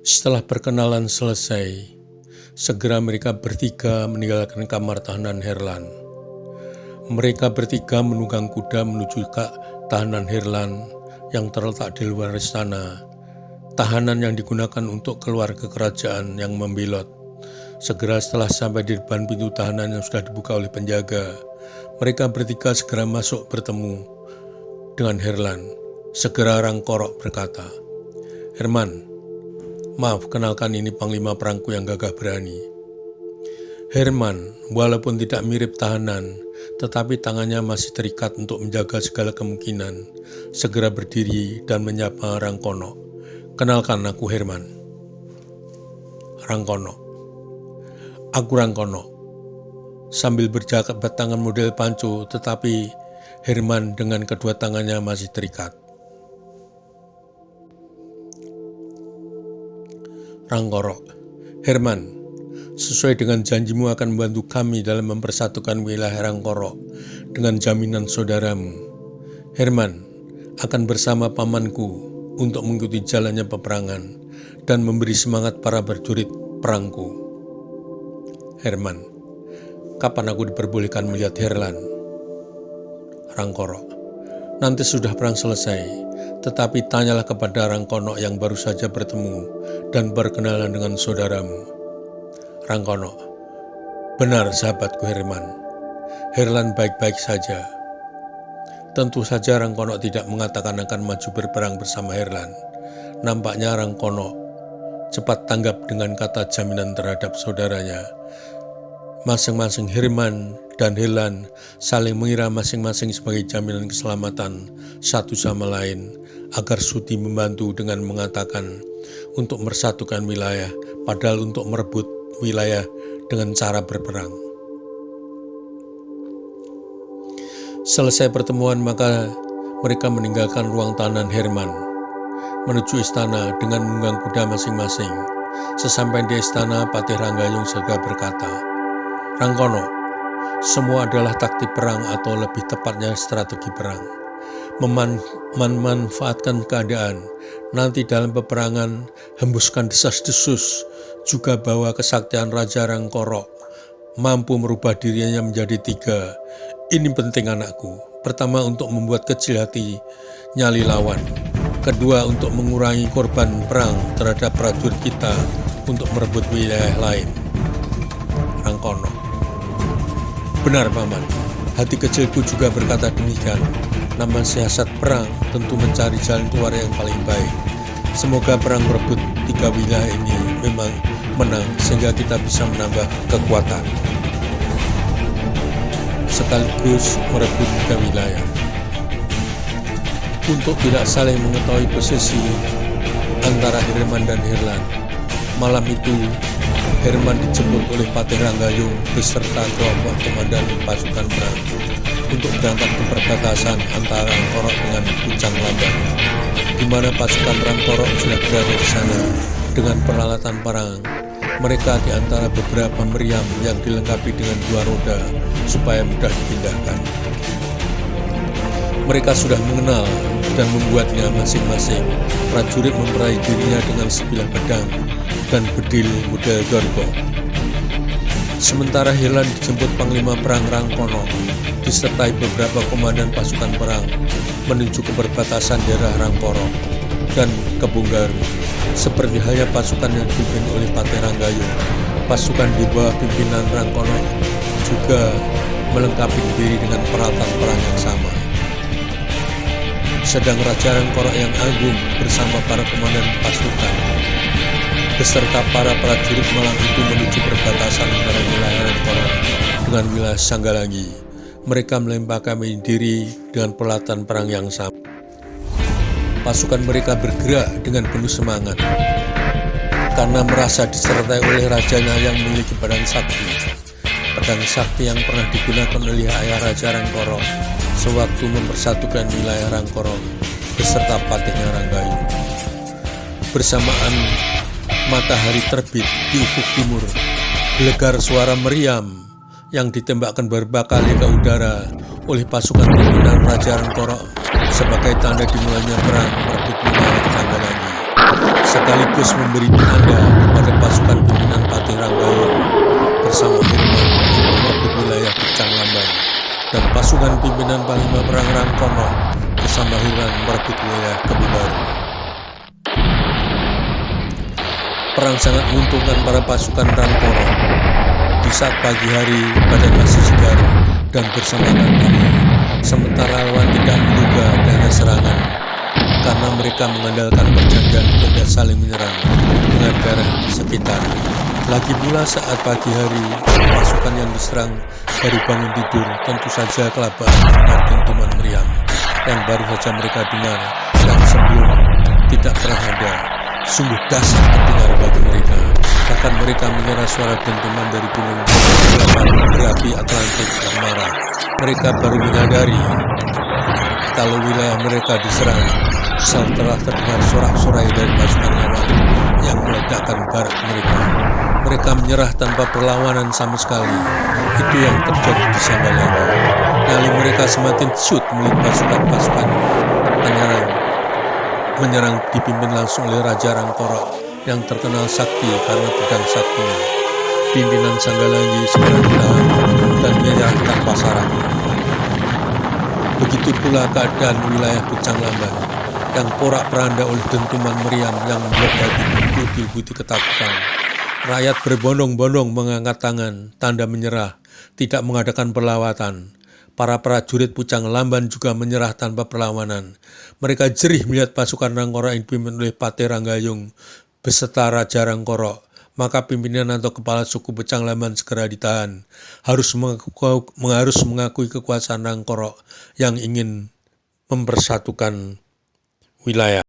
Setelah perkenalan selesai, segera mereka bertiga meninggalkan kamar tahanan Herlan. Mereka bertiga menunggang kuda menuju ke tahanan Herlan yang terletak di luar istana. Tahanan yang digunakan untuk keluar ke kerajaan yang membelot. Segera setelah sampai di depan pintu tahanan yang sudah dibuka oleh penjaga, mereka bertiga segera masuk bertemu dengan Herlan. Segera Rangkorok berkata, "Herman, maaf, kenalkan ini panglima perangku yang gagah berani." Herman, walaupun tidak mirip tahanan, tetapi tangannya masih terikat untuk menjaga segala kemungkinan, segera berdiri dan menyapa Rangkono. "Kenalkan, aku Herman." Rangkono, "Aku Rangkono." Sambil berjabat tangan model panco, tetapi Herman dengan kedua tangannya masih terikat. Rangkorok, "Herman, sesuai dengan janjimu akan membantu kami dalam mempersatukan wilayah Rangkorok dengan jaminan saudaramu. Herman akan bersama pamanku untuk mengikuti jalannya peperangan dan memberi semangat para prajurit perangku." Herman, "Kapan aku diperbolehkan melihat Herlan?" Rangkorok, "Nanti sudah perang selesai, tetapi tanyalah kepada Rangkono yang baru saja bertemu dan berkenalan dengan saudaramu." Rangkono, "Benar sahabatku Herman, Herlan baik-baik saja." Tentu saja Rangkono tidak mengatakan akan maju berperang bersama Herlan. Nampaknya Rangkono cepat tanggap dengan kata jaminan terhadap saudaranya. Masing-masing Herman dan Herlan saling mengira masing-masing sebagai jaminan keselamatan satu sama lain, agar sudi membantu dengan mengatakan untuk mersatukan wilayah, padahal untuk merebut wilayah dengan cara berperang. Selesai pertemuan, maka mereka meninggalkan ruang tahanan Herman, menuju istana dengan menunggang kuda masing-masing. Sesampai di istana, Patih Ranggayung segera berkata, "Rangkono, semua adalah taktik perang atau lebih tepatnya strategi perang. Memanfaatkan keadaan, nanti dalam peperangan hembuskan desas-desus, juga bahwa kesaktian Raja Rangkorok mampu merubah dirinya menjadi tiga. Ini penting anakku. Pertama, untuk membuat kecil hati nyali lawan. Kedua, untuk mengurangi korban perang terhadap prajurit kita untuk merebut wilayah lain." Rangkono, "Benar Paman, hati kecilku juga berkata demikian. Nama siasat perang tentu mencari jalan keluar yang paling baik. Semoga perang merebut tiga wilayah ini memang menang sehingga kita bisa menambah kekuatan sekaligus merebut tiga wilayah. Untuk tidak saling mengetahui posisi antara Herman dan Herlan, malam itu Herman dijemput oleh Patih Ranggayung beserta kelompok komandan pasukan perang untuk berangkat ke perbatasan antara Rangkorok dengan Pucang Lamban, di mana pasukan Rangkorok sudah berada di sana dengan peralatan perang. Mereka di antara beberapa meriam yang dilengkapi dengan 2 roda supaya mudah dipindahkan. Mereka sudah mengenal dan membuatnya masing-masing. Prajurit memperaih dirinya dengan sebilah pedang dan bedil model Gorgo. Sementara Herlan dijemput Panglima Perang Rangkono disertai beberapa komandan pasukan perang menuju ke perbatasan daerah Rangkorok dan Kebonggaru. Seperti halnya pasukan yang dipimpin oleh Patih Ranggayung, pasukan di bawah pimpinan Rangkono juga melengkapi diri dengan peralatan perang yang sama. Sedang Raja Rangkorok yang agung bersama para komandan pasukan beserta para prajurit malam itu menuju perbatasan antara wilayah Rangkorok dengan wilayah Sanggalangi. Mereka melemparkan diri dengan peralatan perang yang sama. Pasukan mereka bergerak dengan penuh semangat karena merasa disertai oleh rajanya yang memiliki pedang sakti. Pedang sakti yang pernah digunakan oleh ayah Raja Rangkorok sewaktu mempersatukan wilayah Rangkorok beserta Patihnya Ranggayung. Bersamaan matahari terbit di ufuk timur, gelegar suara meriam yang ditembakkan beberapa kali ke udara oleh pasukan pimpinan Raja Rangkorok sebagai tanda dimulainya perang merebut wilayah Sanggalangi. sekaligus memberi tanda kepada pasukan pimpinan Patih Ranggayung bersama Hirman untuk merebut wilayah Pucang Lamban, dan pasukan pimpinan Panglima Perang Rangkono bersama Hirman merebut wilayah Kebu Baru. Perang sangat menguntungkan para pasukan Rangkono. Di saat pagi hari badan masih segar dan bersemangat ini, sementara lawan tidak menduga adanya serangan karena mereka mengandalkan perjanjian tidak saling menyerang dengan daerah sekitar. Lagi pula saat pagi hari pasukan yang diserang baru bangun tidur, tentu saja kelabakan mendengar dentuman meriam yang baru saja mereka dengar dan sebelum tidak pernah ada. Sungguh dahsyat terdengar bagi mereka. Bahkan mereka mengira suara dentuman dari gunung berapi Atlantik yang marah. Mereka baru menyadari kalau wilayah mereka diserang setelah terdengar sorak-sorai dari pasukan lawan yang meledakkan barak mereka. Mereka menyerah tanpa perlawanan sama sekali. Itu yang terjadi di Sanggalaga. Nyali mereka semakin ciut melihat pasukan-pasukan menyerang dipimpin langsung oleh Raja Rangkoro yang terkenal sakti karena pedang saktinya. Pimpinan Sanggalangi segera ditahan dan menyerah tanpa syarat. Begitu pula keadaan wilayah Pucang Lamban yang porak-poranda oleh dentuman meriam yang membuat bagi putih-putih ketakutan. Rakyat berbondong-bondong mengangkat tangan, tanda menyerah, tidak mengadakan perlawanan. Para prajurit Pucang Lamban juga menyerah tanpa perlawanan. Mereka jerih melihat pasukan Rangkoro yang dipimpin oleh Patih Ranggayung beserta Raja Rangkoro. Maka pimpinan atau kepala suku Pucang Lamban segera ditahan. Harus mengakui kekuasaan Rangkoro yang ingin mempersatukan wilayah.